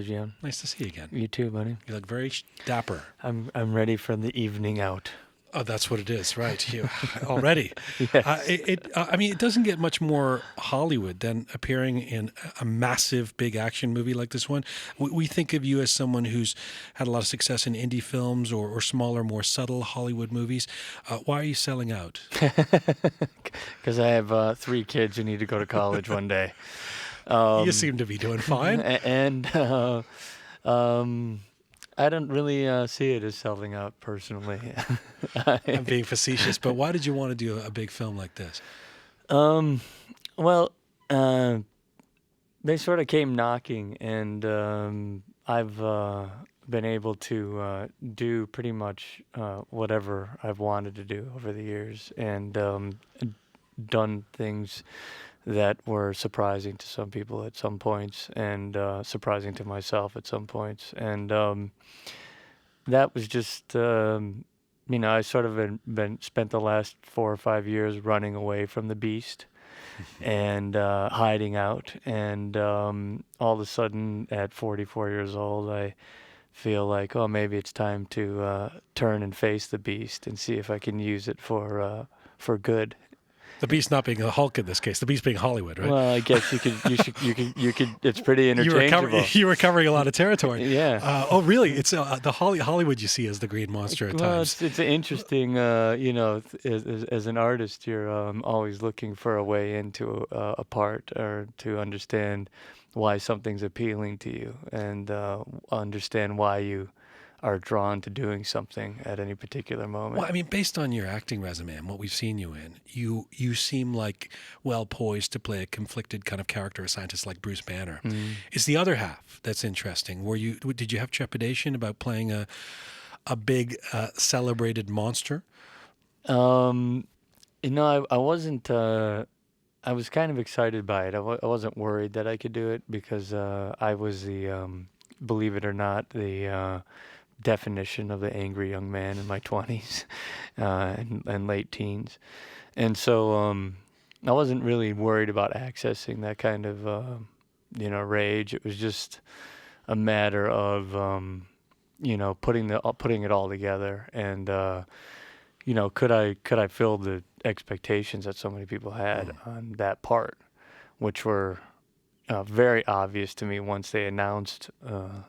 Likewise, Jian. Nice to see you again. You too, buddy. You look very dapper. I'm ready for the evening out. Oh, that's what it is, right? You already. Yes. I mean, it doesn't get much more Hollywood than appearing in a massive, big action movie like this one. We think of you as someone who's had a lot of success in indie films or smaller, more subtle Hollywood movies. Why are you selling out? Because I have 3 kids who need to go to college one day. You seem to be doing fine. And I don't really see it as selling out personally. I'm being facetious, but why did you want to do a big film like this? Well, they sort of came knocking, and I've been able to do pretty much whatever I've wanted to do over the years, and done things that were surprising to some people at some points, and surprising to myself at some points. And that was just, I sort of spent the last 4 or 5 years running away from the beast and hiding out. And all of a sudden, at 44 years old, I feel like, oh, maybe it's time to turn and face the beast and see if I can use it for good. The beast not being the Hulk in this case, the beast being Hollywood, right? Well, I guess you could. It's pretty interchangeable. You were covering a lot of territory. Yeah. Oh, really? It's the Hollywood you see as the green monster at times. It's interesting. As an artist, you're always looking for a way into a part, or to understand why something's appealing to you, and understand why you are drawn to doing something at any particular moment. Well, I mean, based on your acting resume and what we've seen you in, you seem like well poised to play a conflicted kind of character, a scientist like Bruce Banner. Mm. It's the other half that's interesting. Did you have trepidation about playing a big celebrated monster? I wasn't. I was kind of excited by it. I wasn't worried that I could do it, because I was believe it or not, the definition of the angry young man in my 20s and late teens. And so I wasn't really worried about accessing that kind of, rage. It was just a matter of, putting it all together. And, could I fill the expectations that so many people had on that part, which were very obvious to me once they announced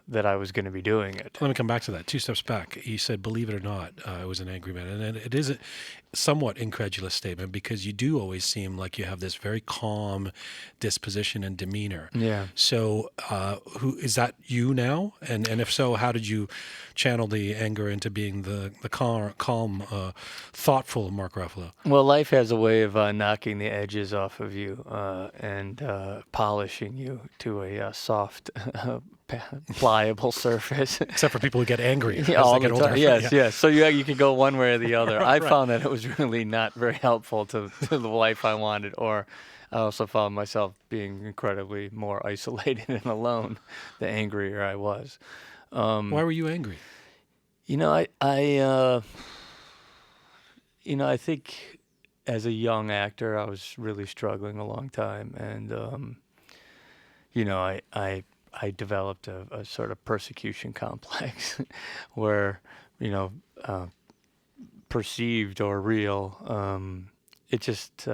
that I was going to be doing it. Let me come back to that. 2 steps back. You said, believe it or not, I was an angry man. And it is a somewhat incredulous statement, because you do always seem like you have this very calm disposition and demeanor. Yeah. So who is that, you now? And if so, how did you channel the anger into being the calm, thoughtful Mark Ruffalo? Well, life has a way of knocking the edges off of you and polishing you to a soft, pliable surface. Except for people who get angry as all they the get older. time. Yes. So you can go one way or the other. I Right. found that it was really not very helpful to the life I wanted, or I also found myself being incredibly more isolated and alone the angrier I was. Why were you angry? I think as a young actor, I was really struggling a long time, and I developed a sort of persecution complex where, perceived or real, I just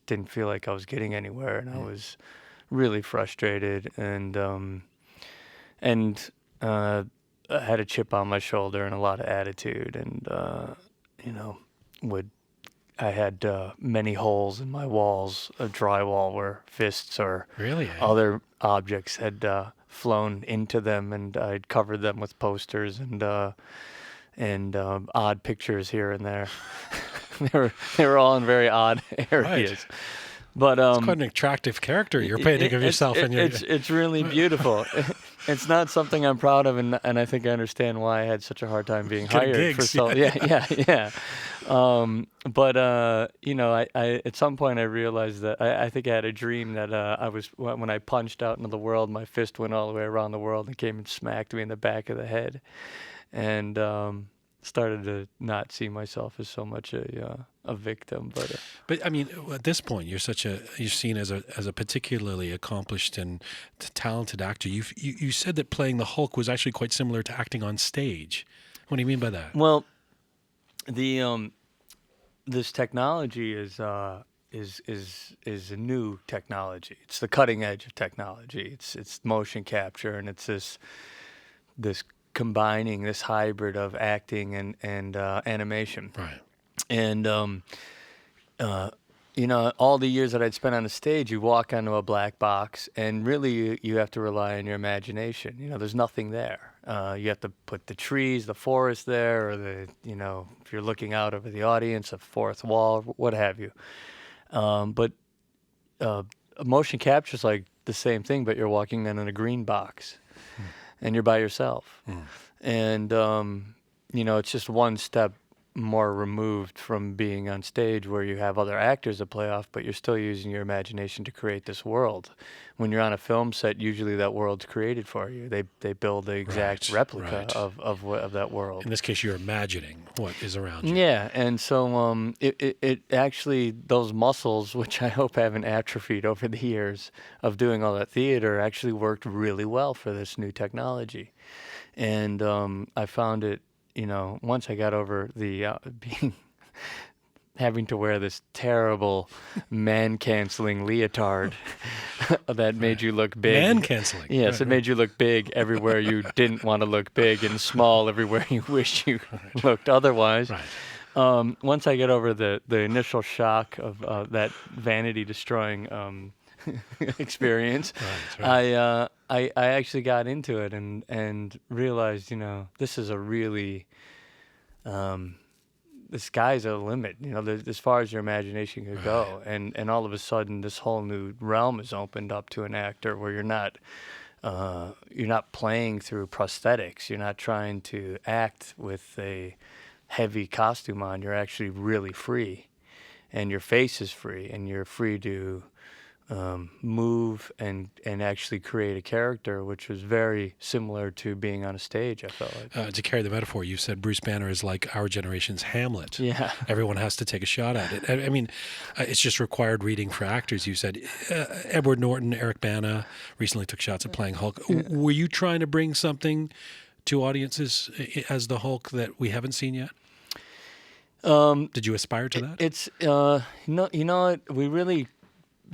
didn't feel like I was getting anywhere, and I was really frustrated, and I had a chip on my shoulder and a lot of attitude, and I had many holes in my walls of drywall where fists or Really? other objects had flown into them, and I'd covered them with posters and odd pictures here and there. they were all in very odd areas. Right. But It's quite an attractive character you're painting of yourself. It's really beautiful. It's not something I'm proud of, and I think I understand why I had such a hard time being Getting hired for gigs, so. Yeah. But I at some point I realized that I think I had a dream that when I punched out into the world, my fist went all the way around the world and came and smacked me in the back of the head, and started to not see myself as so much a victim, but But I mean, at this point, you're seen as a particularly accomplished and talented actor. You said that playing the Hulk was actually quite similar to acting on stage. What do you mean by that? Well, the this technology is a new technology. It's the cutting edge of technology. It's motion capture, and it's this combining, this hybrid of acting and animation. Right. And uh, all the years that I'd spent on the stage, you walk onto a black box, and really you have to rely on your imagination. There's nothing there. You have to put the trees, the forest there, or if you're looking out over the audience, a fourth wall, what have you. But motion capture is like the same thing, but you're walking in a green box, and you're by yourself. And it's just one step more removed from being on stage where you have other actors to play off, but you're still using your imagination to create this world. When you're on a film set, usually that world's created for you. They build the exact replica of that world. In this case, you're imagining what is around you. Yeah, and so it actually, those muscles, which I hope haven't atrophied over the years of doing all that theater, actually worked really well for this new technology. And I found it, once I got over the having to wear this terrible man-canceling leotard that made you look big. Man-canceling. Yes, it made you look big everywhere you didn't want to look big, and small everywhere you wish you looked otherwise. Right. Once I get over the initial shock of that vanity-destroying experience, Right. I actually got into it and realized, this is a really the sky's the limit, as far as your imagination could go. And all of a sudden, this whole new realm is opened up to an actor where you're not playing through prosthetics. You're not trying to act with a heavy costume on. You're actually really free, and your face is free, and you're free to move and actually create a character, which was very similar to being on a stage, I felt like. To carry the metaphor, you said Bruce Banner is like our generation's Hamlet. Yeah. Everyone has to take a shot at it. I mean, it's just required reading for actors. You said Edward Norton, Eric Bana recently took shots at playing Hulk. Were you trying to bring something to audiences as the Hulk that we haven't seen yet? Did you aspire to that? It's what we really,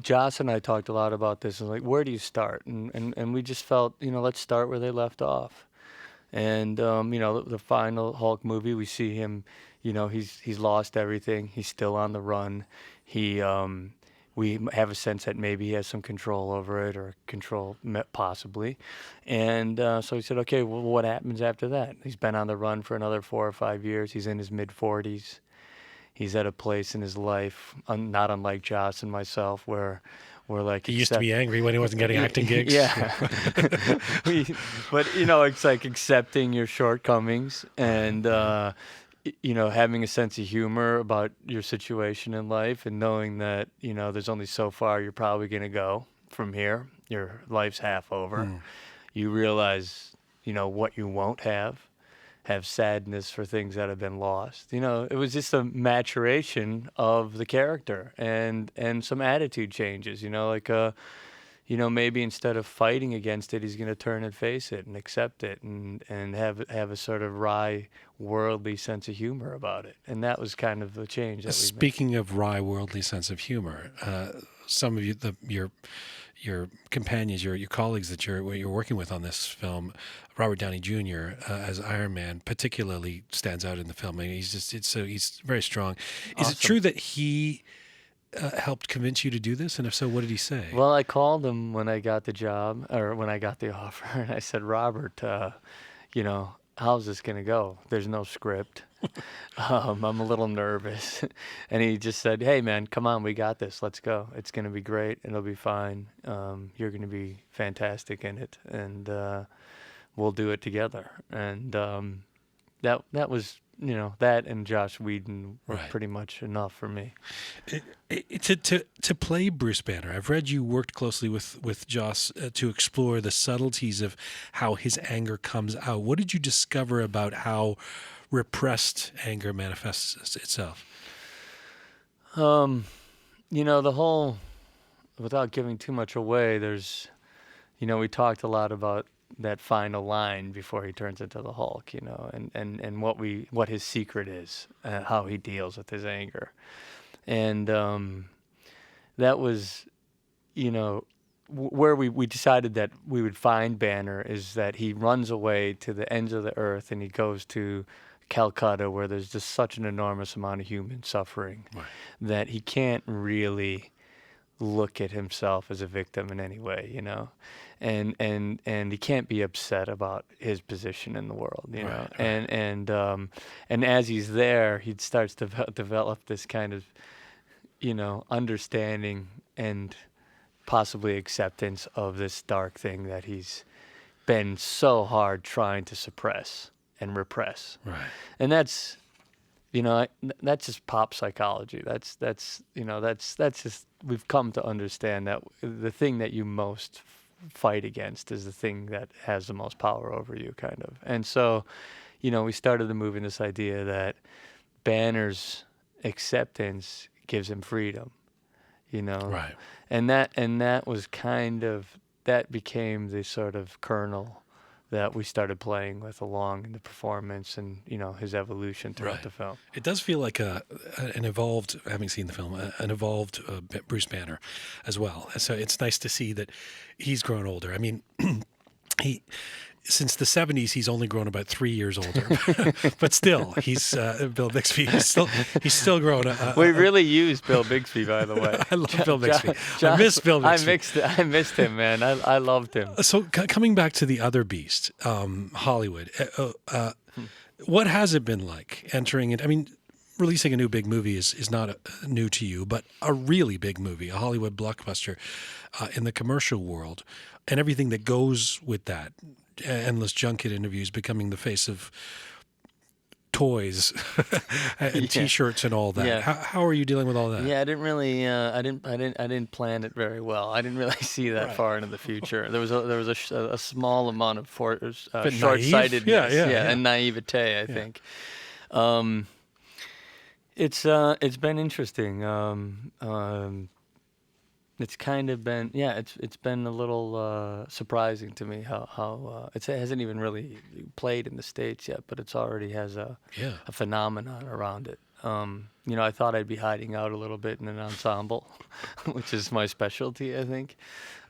Joss and I talked a lot about this, and like, where do you start? And we just felt, let's start where they left off. And the final Hulk movie, we see him, he's lost everything. He's still on the run. We have a sense that maybe he has some control over it, or possibly. And so we said, okay, well, what happens after that? He's been on the run for another 4 or 5 years. He's in his mid-40s. He's at a place in his life, not unlike Joss and myself, where we're like... He used to be angry when he wasn't getting acting gigs. Yeah. But, it's like accepting your shortcomings and, having a sense of humor about your situation in life, and knowing that, there's only so far you're probably going to go from here. Your life's half over. You realize, what you won't have sadness for things that have been lost. It was just a maturation of the character and some attitude changes, maybe instead of fighting against it, he's going to turn and face it and accept it and have a sort of wry, worldly sense of humor about it. And that was kind of the change that we made. Speaking of wry, worldly sense of humor, some of you, your companions, your colleagues that you're working with on this film, Robert Downey Jr. As Iron Man particularly stands out in the film. I mean, he's very strong. Is Awesome. it true that he helped convince you to do this? And if so, what did he say? Well, I called him when I got the job, or when I got the offer, and I said, Robert, how's this going to go? There's no script. I'm a little nervous. And he just said, hey, man, come on, we got this. Let's go. It's going to be great. It'll be fine. You're going to be fantastic in it, and we'll do it together. And that was, that and Josh Whedon were pretty much enough for me. To play Bruce Banner, I've read you worked closely with Joss to explore the subtleties of how his anger comes out. What did you discover about how repressed anger manifests itself? The whole, without giving too much away, there's, we talked a lot about that final line before he turns into the Hulk, and what his secret is, how he deals with his anger. And that was, where we decided that we would find Banner is that he runs away to the ends of the earth and he goes to Calcutta, where there's just such an enormous amount of human suffering Right. that he can't really look at himself as a victim in any way, and he can't be upset about his position in the world, Right. and as he's there, he starts to develop this kind of, understanding and possibly acceptance of this dark thing that he's been so hard trying to suppress and repress. Right. And that's, that's just pop psychology. That's just, we've come to understand that the thing that you most fight against is the thing that has the most power over you, kind of. And so, we started the movie in this idea that Banner's acceptance gives him freedom, Right. and that was kind of, that became the sort of kernel that we started playing with along in the performance and his evolution throughout Right. the film. It does feel like an evolved, having seen the film, an evolved Bruce Banner as well. So it's nice to see that he's grown older. I mean, he since the 70s, he's only grown about 3 years older, but still, he's Bill Bixby. He's still grown. We really used Bill Bixby, by the way. I love Bill Bixby. John, I miss Bill Bixby. I missed him, man. I loved him. So coming back to the other beast, Hollywood, what has it been like entering it? I mean, releasing a new big movie is not new to you, but a really big movie, a Hollywood blockbuster in the commercial world, and everything that goes with that, endless junket interviews, becoming the face of toys and T-shirts and all that. Yeah. How are you dealing with all that? Yeah, I didn't really, I didn't plan it very well. I didn't really see that Right. far into the future. There was a small amount of But short-sightedness, naive? Yeah. and naivete, I think. It's been interesting. It's kind of been, it's been a little surprising to me how it hasn't even really played in the States yet, but it's already has a phenomenon around it. I thought I'd be hiding out a little bit in an ensemble, which is my specialty, I think.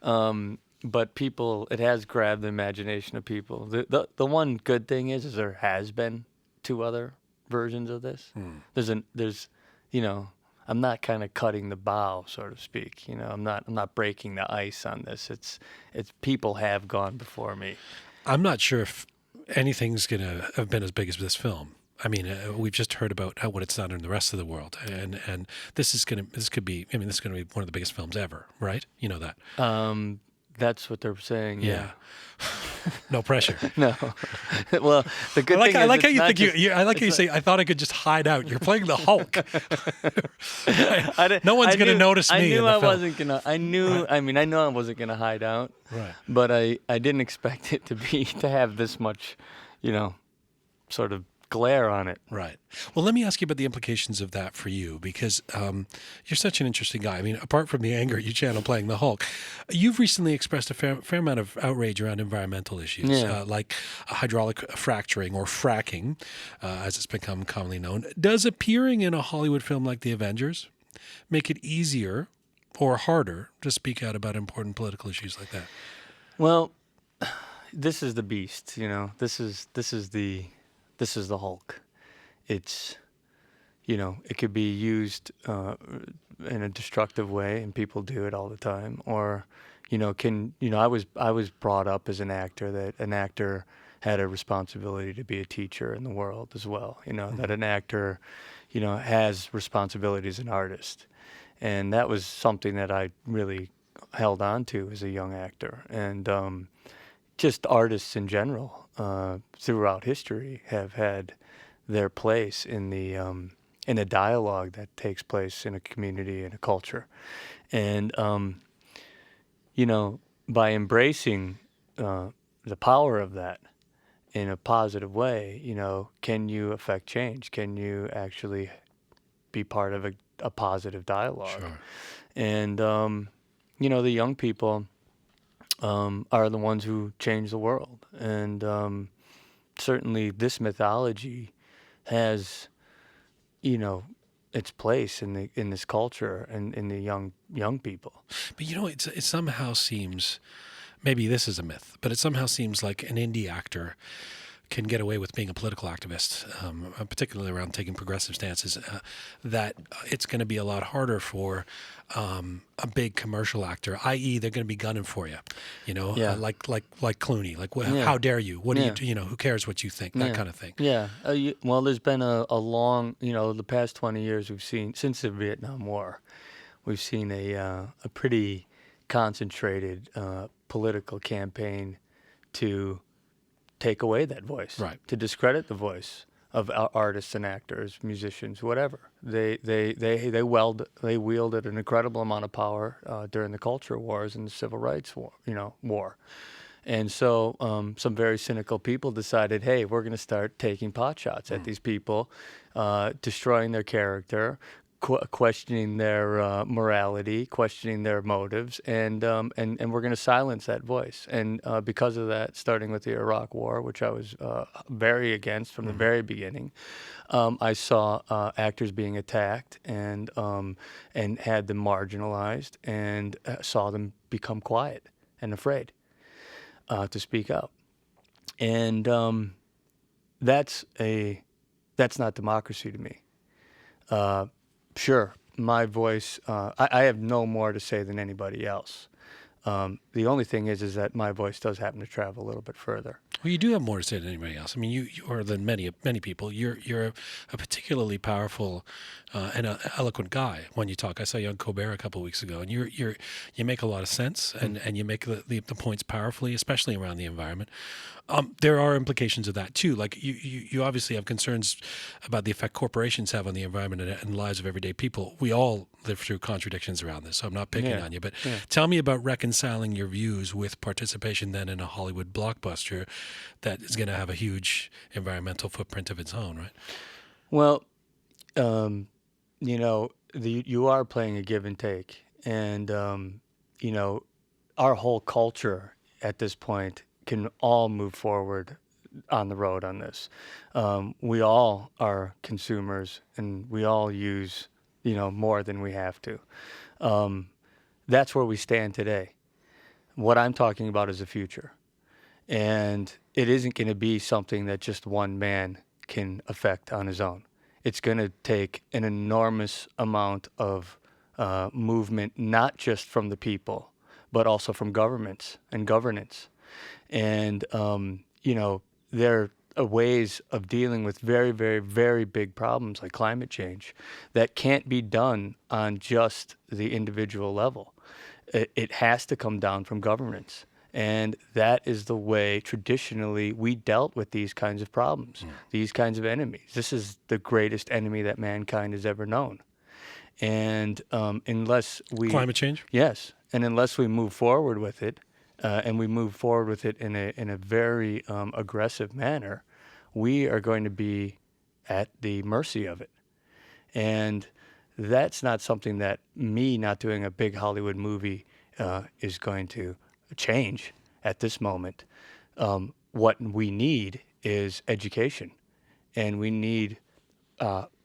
But it has grabbed the imagination of people. The one good thing is there has been 2 other versions of this. There's I'm not kind of cutting the bow, so to speak. I'm not breaking the ice on this. It's people have gone before me. I'm not sure if anything's going to have been as big as this film. I mean, we've just heard about what it's done in the rest of the world, and this could be one of the biggest films ever, right? You know that. That's what they're saying. Yeah. No pressure. No. Well, the good thing is I like how you think just, I like how you say, I thought I could just hide out. You're playing the Hulk. No one's going to notice me. I knew in the I film. wasn't gonna. I knew. Right. I mean, I know I wasn't gonna hide out. Right. But I didn't expect it to have this much, sort of glare on it. Right. Well, let me ask you about the implications of that for you, because you're such an interesting guy. I mean, apart from the anger you channel playing the Hulk, you've recently expressed a fair amount of outrage around environmental issues, like hydraulic fracturing or fracking, as it's become commonly known. Does appearing in a Hollywood film like The Avengers make it easier or harder to speak out about important political issues like that? Well, this is the beast. This is the Hulk. It's, it could be used in a destructive way, and people do it all the time. Or, I was brought up as an actor that an actor had a responsibility to be a teacher in the world as well. That an actor, has responsibility as an artist, and that was something that I really held on to as a young actor. And just artists in general throughout history have had their place in a dialogue that takes place in a community and a culture. And by embracing the power of that in a positive way, can you affect change? Can you actually be part of a a positive dialogue. Sure. And the young people are the ones who change the world. And certainly this mythology has, its place in this culture and in the young people. But it somehow seems, maybe this is a myth, but it somehow seems like an indie actor can get away with being a political activist, particularly around taking progressive stances, that it's going to be a lot harder for a big commercial actor, i.e., they're going to be gunning for you, Yeah. like Clooney, like Yeah. how dare you? What Yeah. do you, who cares what you think? That Yeah. kind of thing. Yeah. Well, there's been a long, the past 20 years we've seen, since the Vietnam War, we've seen a pretty concentrated political campaign to take away that voice, Right. to discredit the voice of artists and actors, musicians, whatever. They wielded an incredible amount of power during the culture wars and the civil rights war. And so some very cynical people decided, hey, we're going to start taking pot shots at these people, destroying their character, questioning their morality, questioning their motives, and we're going to silence that voice. And because of that, starting with the Iraq War, which I was very against from the very beginning, I saw actors being attacked and had them marginalized, and saw them become quiet and afraid to speak up. And that's not democracy to me. Sure, my voice, I have no more to say than anybody else. The only thing is that my voice does happen to travel a little bit further. Well, you do have more to say than anybody else. I mean, you are than many people. You're a particularly powerful and eloquent guy when you talk. I saw you on Colbert a couple of weeks ago, and you make a lot of sense, and you make the points powerfully, especially around the environment. There are implications of that too. Like you obviously have concerns about the effect corporations have on the environment and lives of everyday people. We all live through contradictions around this, so I'm not picking on you. But tell me about reconciling your views with participation then in a Hollywood blockbuster that is going to have a huge environmental footprint of its own, right? Well, you are playing a give and take, and our whole culture at this point can all move forward on the road on this. We all are consumers, and we all use more than we have to. That's where we stand today. What I'm talking about is the future, and it isn't going to be something that just one man can affect on his own. It's going to take an enormous amount of movement, not just from the people, but also from governments and governance. And, there are ways of dealing with very, very, very big problems like climate change that can't be done on just the individual level. It has to come down from governments. And that is the way traditionally we dealt with these kinds of problems, these kinds of enemies. This is the greatest enemy that mankind has ever known. And unless we Climate change? Yes, and unless we move forward with it, and we move forward with it in a very aggressive manner, we are going to be at the mercy of it. And that's not something that me not doing a big Hollywood movie is going to change at this moment. What we need is education, and we need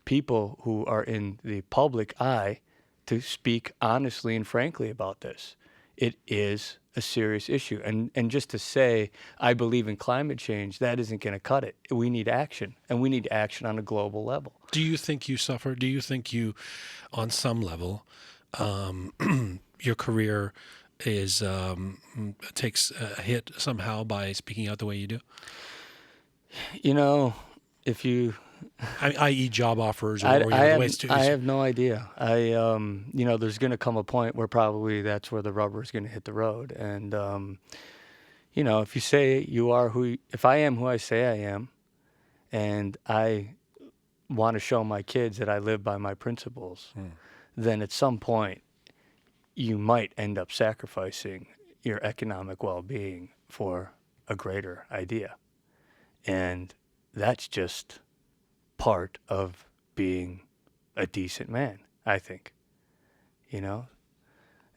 people who are in the public eye to speak honestly and frankly about this. It is a serious issue. And just to say, I believe in climate change, that isn't going to cut it. We need action, and we need action on a global level. Do you think you suffer? Do you think you, on some level, your career is takes a hit somehow by speaking out the way you do? If you I.e., job offers or I ways to. have no idea. There's going to come a point where probably that's where the rubber is going to hit the road. And, if you say if I am who I say I am, and I want to show my kids that I live by my principles, then at some point you might end up sacrificing your economic well-being for a greater idea. And that's just part of being a decent man. I think, you know?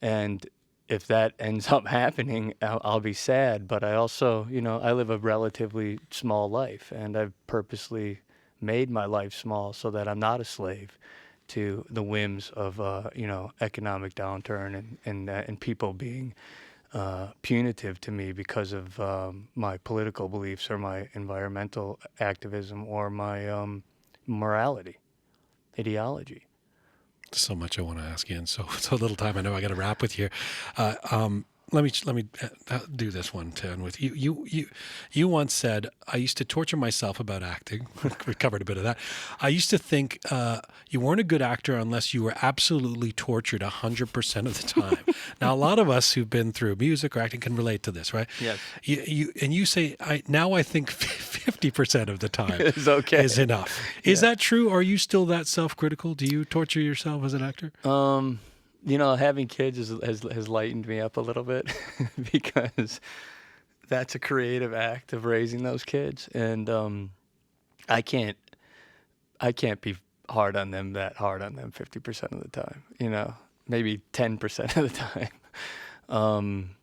And if that ends up happening, I'll be sad. But I also, I live a relatively small life, and I've purposely made my life small so that I'm not a slave to the whims of, economic downturn and people being punitive to me because of my political beliefs or my environmental activism or my morality, ideology. So much I want to ask you, and so little time. I know I got to wrap with you. Let me do this one, Tan, with you. You once said, "I used to torture myself about acting." We covered a bit of that. I used to think you weren't a good actor unless you were absolutely tortured 100% of the time. Now, a lot of us who've been through music or acting can relate to this, right? Yes. You say, I think 50% of the time It's okay. is enough. Is that true? Are you still that self-critical? Do you torture yourself as an actor? Having kids has lightened me up a little bit because that's a creative act of raising those kids, and I can't be hard on them 50% of the time. Maybe 10% of the time.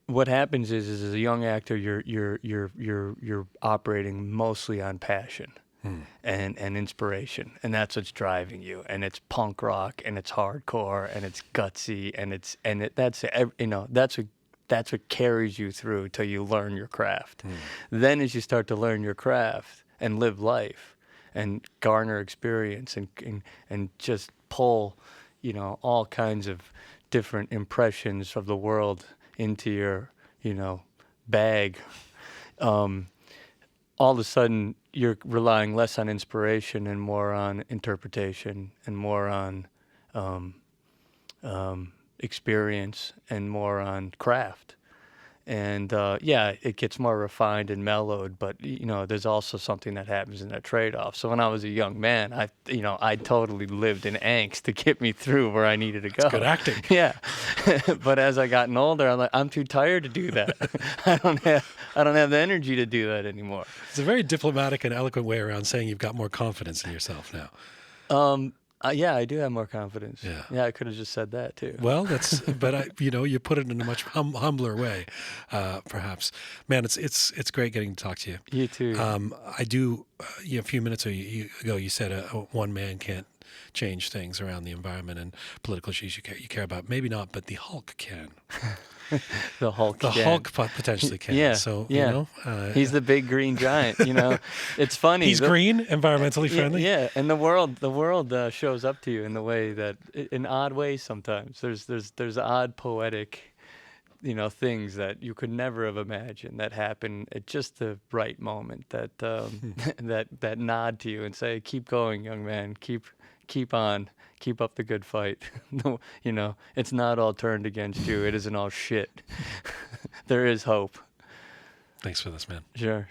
What happens is as a young actor, you're operating mostly on passion. And inspiration, and that's what's driving you, and it's punk rock, and it's hardcore, and it's gutsy, and that's what carries you through till you learn your craft. Then as you start to learn your craft and live life and garner experience and just pull all kinds of different impressions of the world into your bag, all of a sudden you're relying less on inspiration and more on interpretation and more on experience and more on craft. And it gets more refined and mellowed, but there's also something that happens in that trade-off. So when I was a young man, I totally lived in angst to get me through where I needed to go. That's good acting. Yeah, but as I gotten older, I'm like, I'm too tired to do that. I don't have the energy to do that anymore. It's a very diplomatic and eloquent way around saying you've got more confidence in yourself now. Yeah, I do have more confidence. Yeah. I could have just said that too. Well, but you put it in a much humbler way, perhaps. Man, it's great getting to talk to you. You too. I do. A few minutes ago, you said one man can't change things around the environment and political issues you care about. Maybe not, but the Hulk can. The Hulk. The Hulk potentially can. Yeah. So he's the big green giant. It's funny. He's green, environmentally friendly. Yeah, and the world shows up to you in the way that, in odd ways sometimes. There's odd poetic, things that you could never have imagined that happen at just the right moment. That that nod to you and say, "Keep going, young man. Keep on." Keep up the good fight. It's not all turned against you. It isn't all shit. There is hope. Thanks for this, man. Sure.